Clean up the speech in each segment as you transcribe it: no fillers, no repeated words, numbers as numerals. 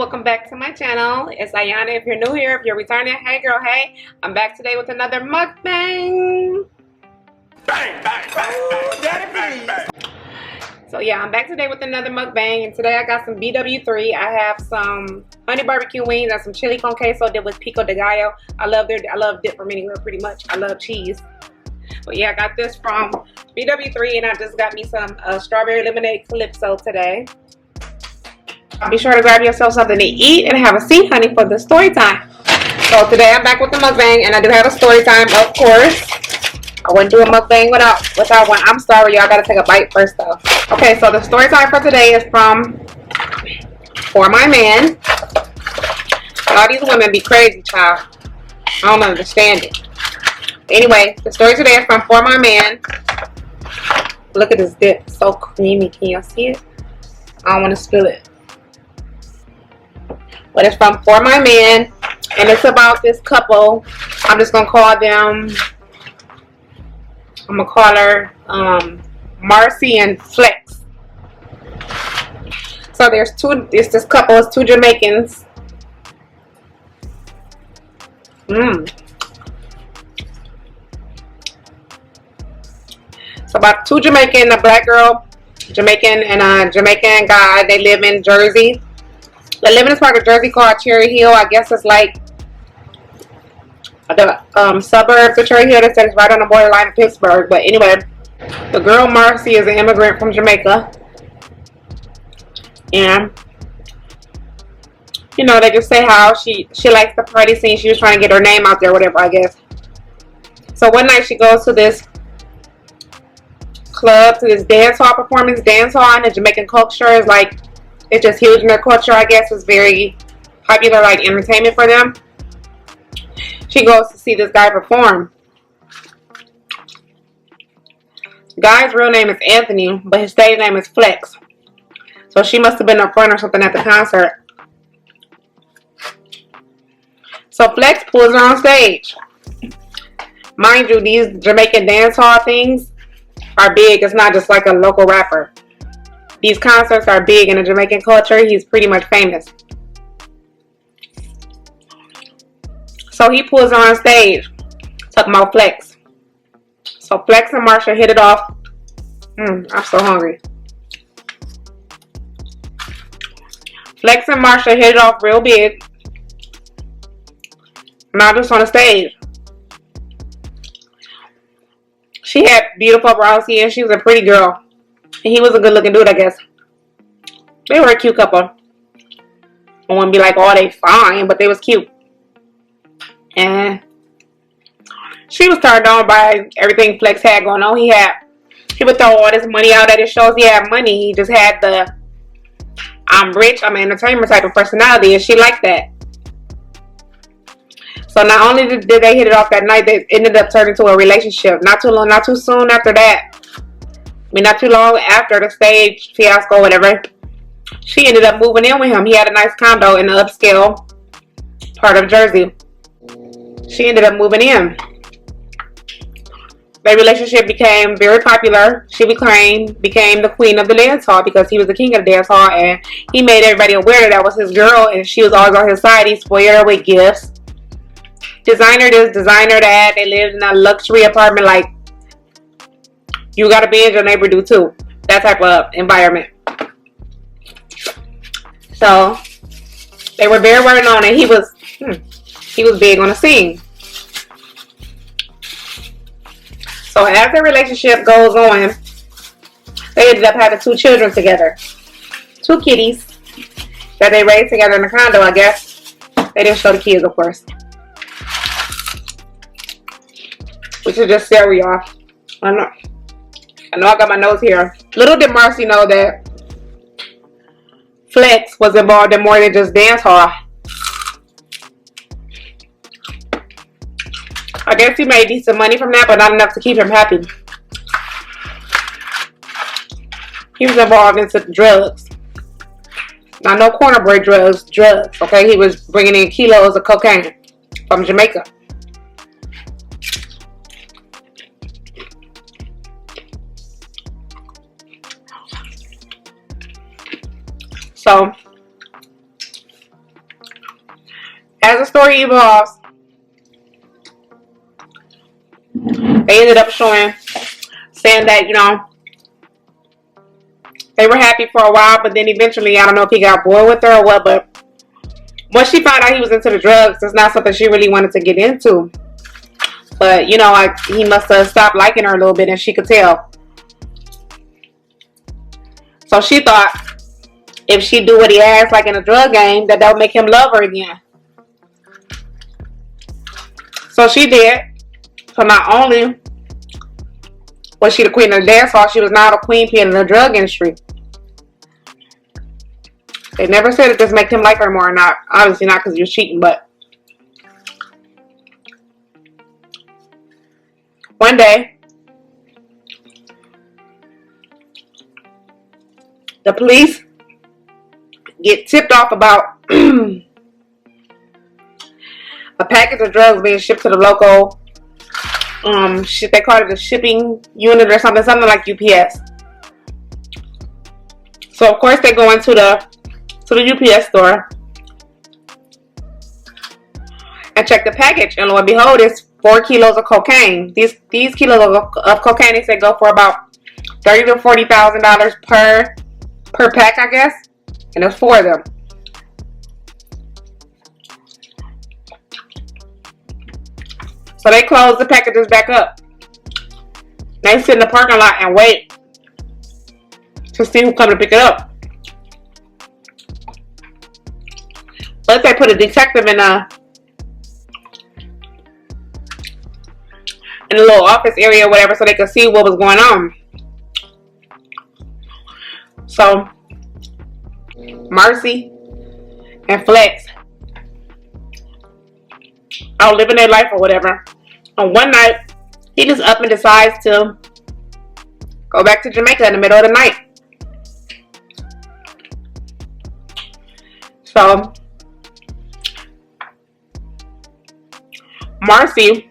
welcome back to my channel. It's Ayanna. If you're new here, if you're returning, hey girl, hey. I'm back today with another mukbang. Bang, bang, bang, bang, daddy, please. So yeah, I'm back today with another mukbang, and today I got some BW3. I have some honey barbecue wings and some chili con queso dip with pico de gallo. I love dip from anywhere pretty much. I love cheese. But yeah, I got this from BW3, and I just got me some strawberry lemonade calypso today. Be sure to grab yourself something to eat and have a seat, honey, for the story time. So today I'm back with the mukbang, and I do have a story time, of course. I wouldn't do a mukbang without one. I'm sorry, y'all. Gotta take a bite first, though. Okay, so the story time for today is from For My Man. All these women be crazy, child. I don't understand it. Anyway, the story today is from For My Man. Look at this dip. So creamy. Can y'all see it? I don't want to spill it. But it's from For My Man, and it's about this couple. I'm just gonna call them. I'm gonna call her Marcy and Flex. So there's two. It's this couple. It's two Jamaicans. So about two Jamaican, a black girl, Jamaican, and a Jamaican guy. They live in Jersey. They live in this part of Jersey called Cherry Hill. I guess it's like the suburbs of Cherry Hill. They said it's right on the borderline of Pittsburgh. But anyway, the girl Marcy is an immigrant from Jamaica. And, you know, they just say how she likes the party scene. She was trying to get her name out there, whatever, I guess. So one night she goes to this club, to this dance hall performance. Dance hall in the Jamaican culture is like, it's just huge in their culture, I guess. It's very popular, like, entertainment for them. She goes to see this guy perform. The guy's real name is Anthony, but his stage name is Flex. So she must have been up front or something at the concert. So Flex pulls her on stage. Mind you, these Jamaican dance hall things are big. It's not just like a local rapper. These concerts are big in the Jamaican culture. He's pretty much famous. So he pulls her on stage, talking about Flex. So Flex and Marsha hit it off. I'm so hungry. Flex and Marsha hit it off real big. Not just on the stage. She had beautiful brown skin. She was a pretty girl. And he was a good looking dude, I guess. They were a cute couple. I wouldn't be like, oh, they fine, but they was cute. And she was turned on by everything Flex had going on. He would throw all this money out at his shows. He had money. He just had the I'm rich, I'm an entertainer type of personality, and she liked that. So not only did they hit it off that night, they ended up turning to a relationship. Not too soon after that. I mean, not too long after the stage fiasco, whatever, she ended up moving in with him. He had a nice condo in the upscale part of Jersey. She ended up moving in. Their relationship became very popular. She became the queen of the dance hall because he was the king of the dance hall, and he made everybody aware that was his girl, and she was always on his side. He spoiled her with gifts. Designer this, designer that. They lived in a luxury apartment like you got a binge, your neighbor do too. That type of environment. So they were very well known, and he was big on the scene. So as their relationship goes on, they ended up having two children together. Two kitties that they raised together in the condo, I guess. They didn't show the kids, of course. We should just share with y'all. I know I got my notes here. Little did Marcy know that Flex was involved in more than just dance hall. I guess he made decent money from that, but not enough to keep him happy. He was involved in some drugs. Now, no corner boy drugs, okay? He was bringing in kilos of cocaine from Jamaica. So as the story evolves, they ended up saying that, you know, they were happy for a while, but then eventually, I don't know if he got bored with her or what, but once she found out he was into the drugs, it's not something she really wanted to get into. But, you know, like, he must have stopped liking her a little bit, and she could tell. So she thought if she do what he asked, like in a drug game, that would make him love her again. So she did. So not only was she the queen of the dance hall, she was now the queen pin in the drug industry. They never said that this make him like her more or not. Obviously not, because he was cheating, but one day the police get tipped off about a package of drugs being shipped to the local they call it a shipping unit or something like UPS. So of course they go into the UPS store and check the package, and lo and behold, it's 4 kilos of cocaine. These kilos of cocaine, they say, go for about $30,000 to $40,000 per pack, I guess, and there's 4 of them. So they close the packages back up. They sit in the parking lot and wait to see who comes to pick it up. But they put a detective in a little office area or whatever, so they could see what was going on. So Marcy and Flex out living their life or whatever. And one night, he just up and decides to go back to Jamaica in the middle of the night. So Marcy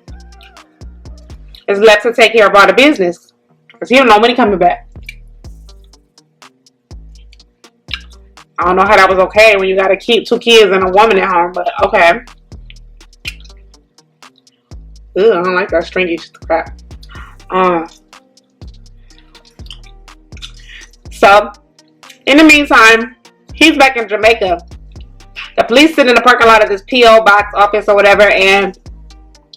is left to take care of all the business, because he don't know when he coming back. I don't know how that was okay when you got to keep 2 kids and a woman at home, but okay. Ew, I don't like that stringy crap. So, in the meantime, he's back in Jamaica. The police sit in the parking lot of this P.O. box office or whatever, and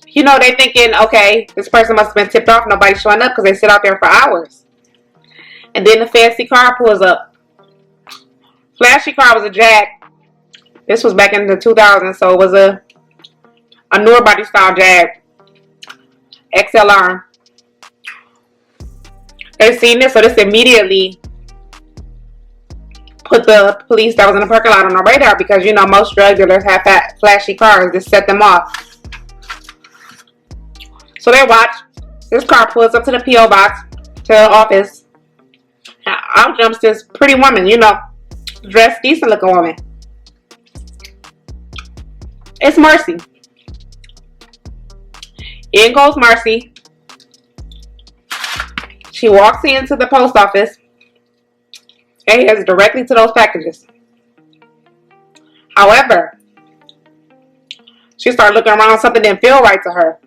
you know, they thinking, okay, this person must have been tipped off. Nobody's showing up because they sit out there for hours. And then the fancy car pulls up. Flashy car was a Jag. This was back in the 2000s, so it was a newer body style Jag. XLR. They seen this, so this immediately put the police that was in the parking lot on the radar, because you know most drug dealers have flashy cars. This set them off. So they watch. This car pulls up to the P.O. box, to the office. Out jumps this pretty woman, you know, dressed decent looking woman. It's Marcy. In goes Marcy. She walks into the post office and heads directly to those packages. However, she started looking around. Something didn't feel right to her.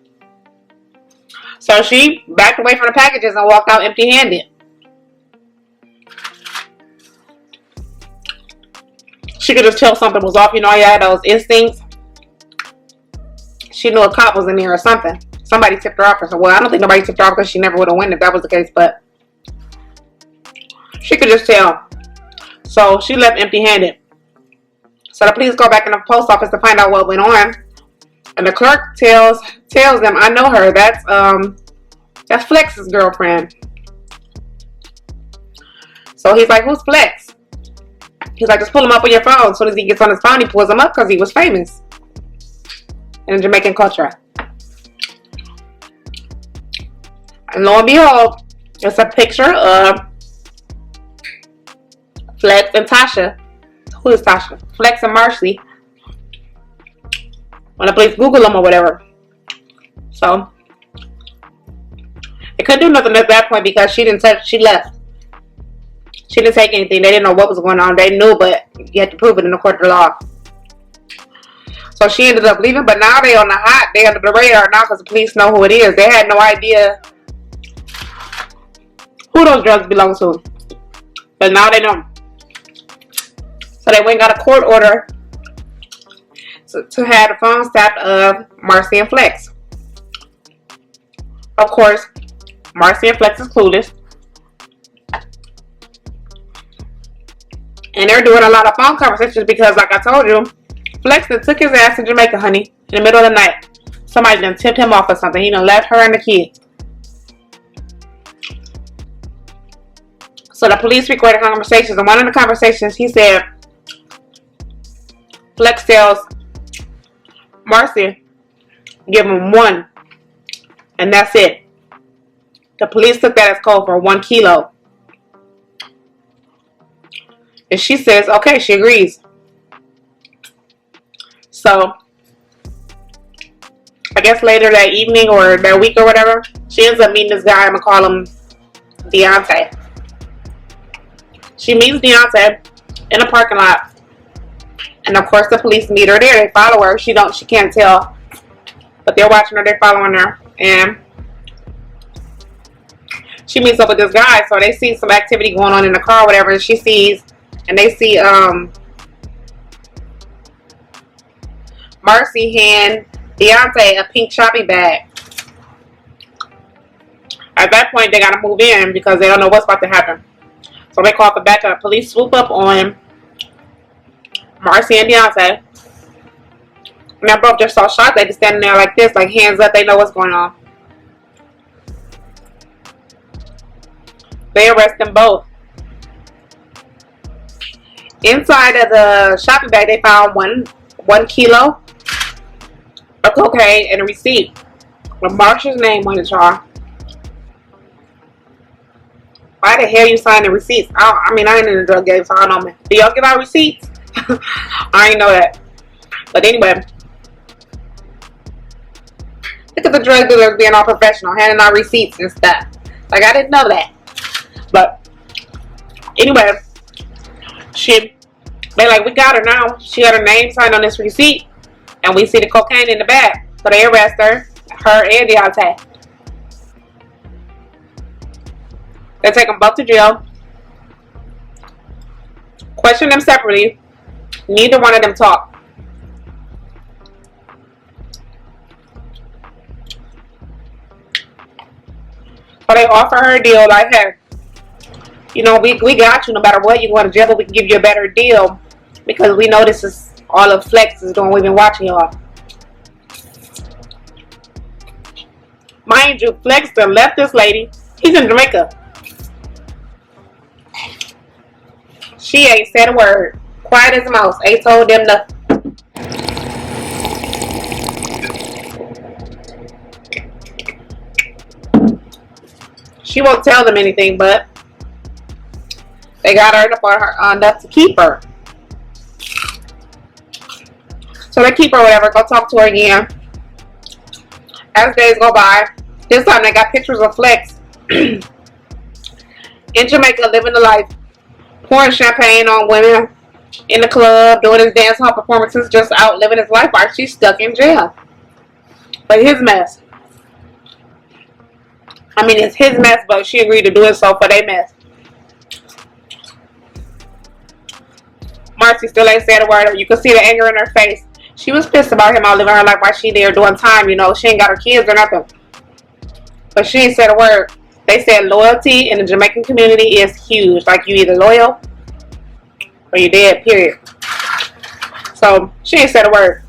So she backed away from the packages and walked out empty-handed. She could just tell something was off. You know, you had those instincts. She knew a cop was in there or something. Somebody tipped her off. Or so. Well, I don't think nobody tipped her off, because she never would have won if that was the case. But she could just tell. So she left empty-handed. So the police go back in the post office to find out what went on. And the clerk tells them, I know her. That's Flex's girlfriend. So he's like, who's Flex? He's like, just pull him up on your phone. As soon as he gets on his phone, he pulls him up because he was famous in Jamaican culture. And lo and behold, it's a picture of Flex and Tasha. Who is Tasha? Flex and Marcy. When the police Google them or whatever. So they couldn't do nothing at that point, because she left. She didn't take anything. They didn't know what was going on. They knew, but you had to prove it in the court of law. So she ended up leaving, but now they on the hot. They under the radar now because the police know who it is. They had no idea who those drugs belong to, but now they know. So they went and got a court order to have the phone tapped of Marcy and Flex. Of course, Marcy and Flex is clueless. And they're doing a lot of phone conversations because, like I told you, Flex done took his ass to Jamaica, honey, in the middle of the night. Somebody done tipped him off or something. He done left her and the kid. So the police recorded conversations, and one of the conversations, he said, Flex tells Marcy, give him 1, and that's it. The police took that as code for 1 kilo. And she says, okay, she agrees. So, I guess later that evening or that week or whatever, she ends up meeting this guy. I'm going to call him Deontay. She meets Deontay in a parking lot. And of course the police meet her there. They follow her. She can't tell. But they're watching her. They're following her. And she meets up with this guy. So they see some activity going on in the car or whatever. And she sees, and they see Marcy hand Deontay a pink shopping bag. At that point, they got to move in because they don't know what's about to happen. So they call for backup. Police swoop up on Marcy and Deontay. And they're both just so shocked. They just standing there like this, like hands up. They know what's going on. They arrest them both. Inside of the shopping bag, they found one kilo of cocaine and a receipt with Marsha's name on it, y'all. Why the hell you sign the receipts? I mean, I ain't in the drug game, so I don't know. Do y'all give out receipts? I ain't know that. But anyway, look at the drug dealers being all professional, handing out receipts and stuff. Like, I didn't know that. But anyway, they like, we got her now. She got her name signed on this receipt, and we see the cocaine in the bag. So they arrest her and Deontay. They take them both to jail. Question them separately. Neither one of them talk. So they offer her a deal like, hey, you know, we got you no matter what. You go to jail, but we can give you a better deal because we know this is all of Flex is doing. We've been watching y'all. Mind you, Flex done left this lady. He's in Jamaica. She ain't said a word. Quiet as a mouse. Ain't told them nothing. She won't tell them anything, but they got her enough to keep her. So they keep her, whatever. Go talk to her again. As days go by, this time they got pictures of Flex in Jamaica living the life, pouring champagne on women in the club, doing his dance hall performances, just out living his life while she's stuck in jail. But his mess. I mean, it's his mess, but she agreed to do it so for their mess. Marcy still ain't said a word. You can see the anger in her face. She was pissed about him out living her life while she there doing time, you know. She ain't got her kids or nothing. But she ain't said a word. They said loyalty in the Jamaican community is huge. Like, you either loyal or you dead, period. So, she ain't said a word.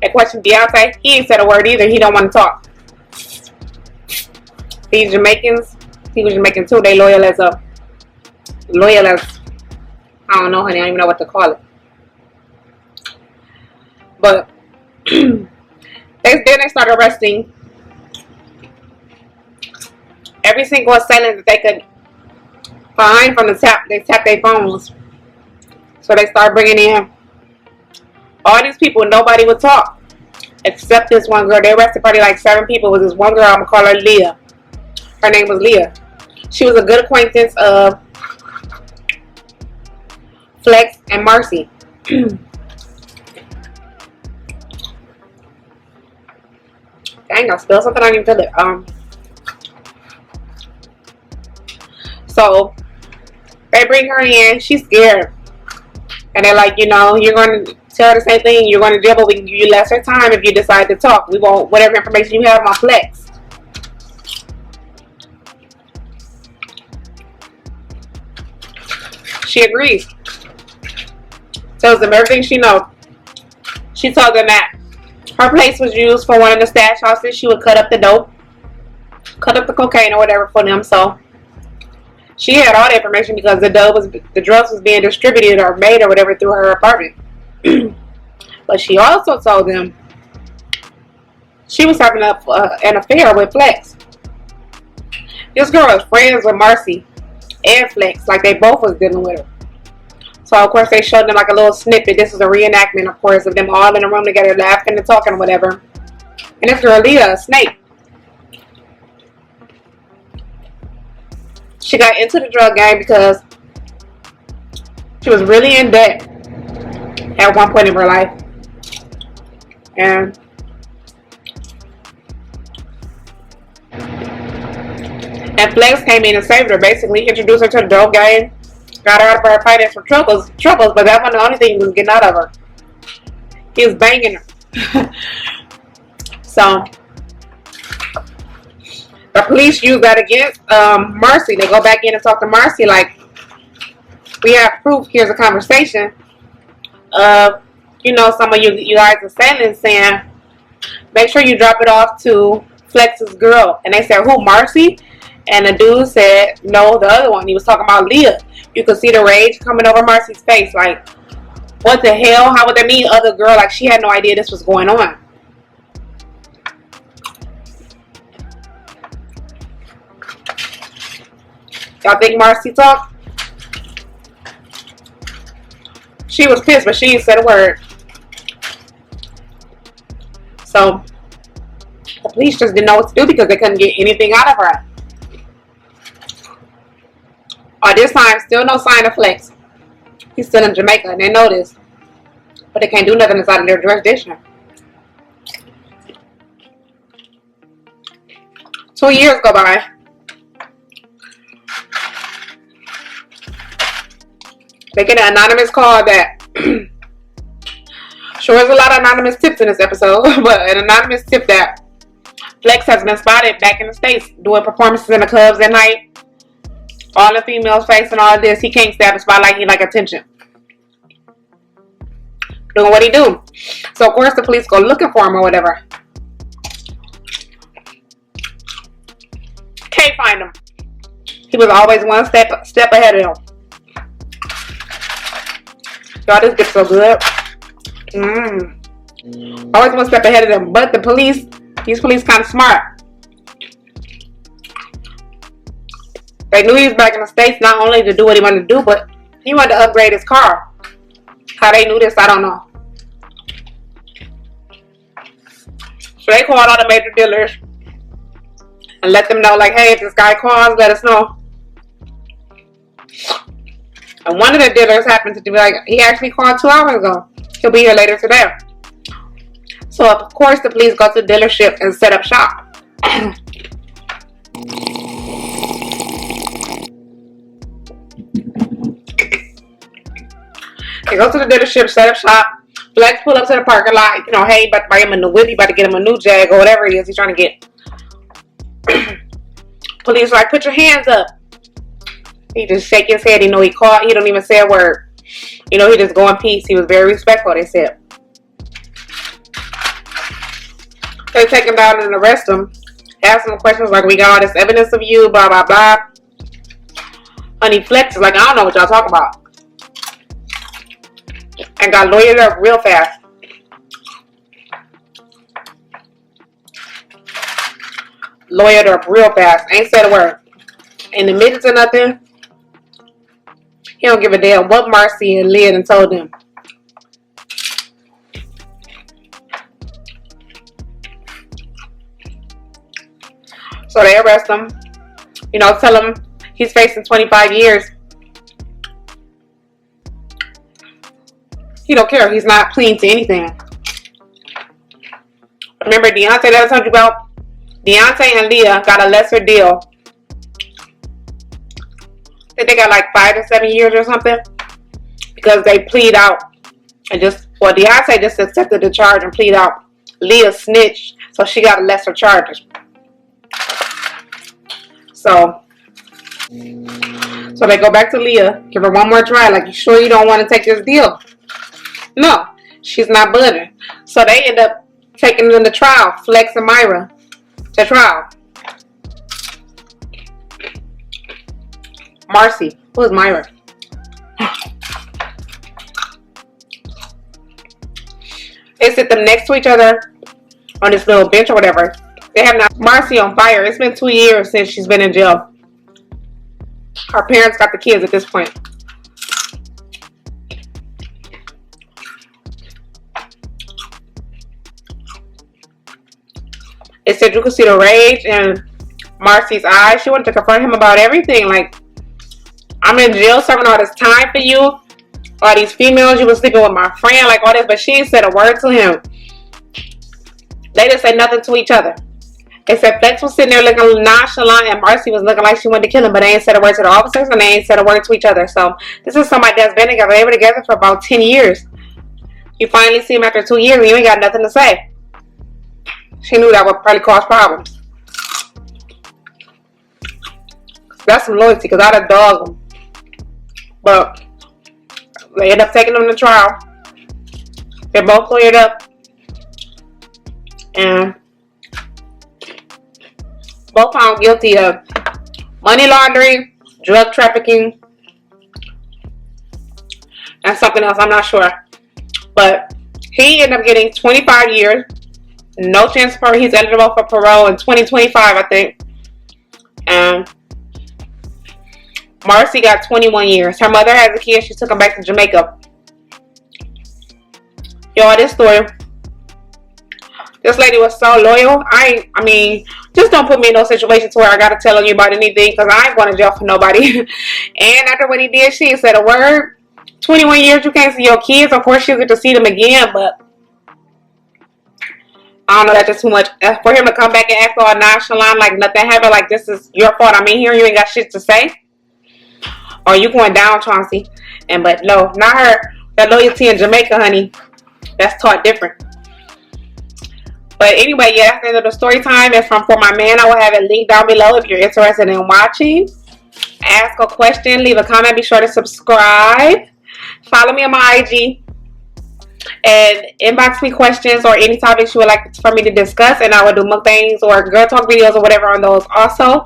They questioned Deontay. He ain't said a word either. He don't want to talk. These Jamaicans, he was Jamaican too. They loyal as, I don't know, honey. I don't even know what to call it. But then they started arresting every single assailant that they could find from the tap. They tapped their phones. So they started bringing in all these people. Nobody would talk except this one girl. They arrested probably like 7 people. It was this one girl. I'm going to call her Leah. Her name was Leah. She was a good acquaintance of Flex and Marcy. Dang, I spilled something. I didn't feel it. So they bring her in. She's scared, and they're like, you know, you're going to tell her the same thing. You're going to jail, but we can give you lesser time if you decide to talk. We want whatever information you have on Flex. She agrees. Tells them everything she knows. She told them that her place was used for one of the stash houses. She would cut up the dope, cut up the cocaine or whatever for them. So she had all the information because the drugs was being distributed or made or whatever through her apartment. But she also told them she was having an affair with Flex. This girl was friends with Marcy and Flex, like they both was dealing with her. So of course they showed them like a little snippet. This is a reenactment, of course, of them all in a room together laughing and talking or whatever. And this girl Leah, a snake. She got into the drug game because she was really in debt at one point in her life. And Flex came in and saved her, basically introduced her to the dope game, got her out of her financial troubles, but that wasn't the only thing he was getting out of her. He was banging her. So the police use that against Marcy. They go back in and talk to Marcy like, we have proof. Here's a conversation of, you know, some of you guys are saying, make sure you drop it off to Flex's girl. And they said, who, Marcy? And the dude said, no, the other one. He was talking about Leah. You could see the rage coming over Marcy's face. Like, what the hell? How would that mean other girl? Like, she had no idea this was going on. Y'all think Marcy talked? She was pissed, but she didn't say a word. So the police just didn't know what to do because they couldn't get anything out of her. At this time, still no sign of Flex. He's still in Jamaica, and they know this. But they can't do nothing inside of their jurisdiction. 2 years go by. They get an anonymous call that sure there's a lot of anonymous tips in this episode, but an anonymous tip that Flex has been spotted back in the States doing performances in the clubs at night. All the females facing all this. He can't stab a spotlight. He like attention. Doing what he do. So of course the police go looking for him or whatever. Can't find him. He was always one step ahead of them. Y'all, this gets so good. Always one step ahead of them. But the police, these police kind of smart. They knew he was back in the States not only to do what he wanted to do, but he wanted to upgrade his car. How they knew this, I don't know. So they called all the major dealers and let them know, like, hey, if this guy calls, let us know. And one of the dealers happened to be like, he actually called 2 hours ago. He'll be here later today. So of course the police go to the dealership and set up shop. They go to the dealership, set up shop. Flex pull up to the parking lot. You know, hey, about to buy him a new whip. About to get him a new Jag or whatever it is he's trying to get. Police like, put your hands up. He just shake his head. He know he caught. He don't even say a word. You know, he just go in peace. He was very respectful, they said. They take him down and arrest him. Ask him questions like, we got all this evidence of you, blah, blah, blah. Honey Flex is like, I don't know what y'all talking about. And got lawyered up real fast. Lawyered up real fast. Ain't said a word. In the minutes or nothing. He don't give a damn what Marcy and Leah done told him. So they arrest him. You know, tell him he's facing 25 years. He don't care. He's not pleading to anything. But Remember Deontay that I told you about? Deontay and Leah got a lesser deal. I think they got like 5 to 7 years or something. Because they plead out. And just, well, Deontay just accepted the charge and plead out. Leah snitched. So she got a lesser charges. So they go back to Leah. Give her one more try. Like, you sure you don't want to take this deal? No. She's not budging. So they end up taking them to trial. Flex and Myra to trial. Marcy. Who is Myra? They sit them next to each other on this little bench or whatever. They have now Marcy on fire. It's been 2 years since she's been in jail. Her parents got the kids at this point. It said you could see the rage in Marcy's eyes. She wanted to confront him about everything. Like, I'm in jail serving all this time for you. All these females, you were sleeping with my friend, like all this. But she ain't said a word to him. They didn't say nothing to each other. They said Flex was sitting there looking nonchalant and Marcy was looking like she wanted to kill him. But they ain't said a word to the officers and they ain't said a word to each other. So this is somebody that's been together. They were together for about 10 years. You finally see him after 2 years and you ain't got nothing to say. She knew that would probably cause problems. That's some loyalty because I'd have dogged them. But they end up taking them to trial. They're both cleared up. And both found guilty of money laundering, drug trafficking, and something else. I'm not sure. But he ended up getting 25 years. No chance for he's eligible for parole in 2025, I think. And Marcy got 21 years. Her mother has a kid. She took him back to Jamaica. Y'all, this story. This lady was so loyal. I mean, just don't put me in no situation to where I gotta tell you about anything because I ain't going to jail for nobody. And after what he did, she ain't said a word. 21 years, you can't see your kids. Of course, you'll get to see them again, but I don't know, that's just too much. For him to come back and act all nonchalant like nothing happened, like this is your fault. I'm in here, you ain't got shit to say. Or you going down, Chauncey. But no, not her. That loyalty in Jamaica, honey, that's taught different. But anyway, yeah, that's the end of the story time. It's from For My Man. I will have it linked down below if you're interested in watching. Ask a question, leave a comment, be sure to subscribe. Follow me on my IG. And inbox me questions or any topics you would like for me to discuss, and I will do mukbangs or girl talk videos or whatever on those also.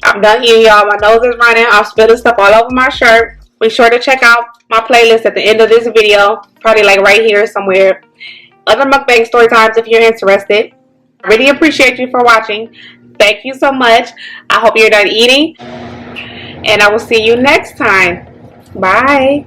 I'm done eating, y'all. My nose is running. I'm spilling stuff all over my shirt. Be sure to check out my playlist at the end of this video. Probably like right here somewhere. Other mukbang story times if you're interested. I really appreciate you for watching. Thank you so much. I hope you're done eating. And I will see you next time. Bye.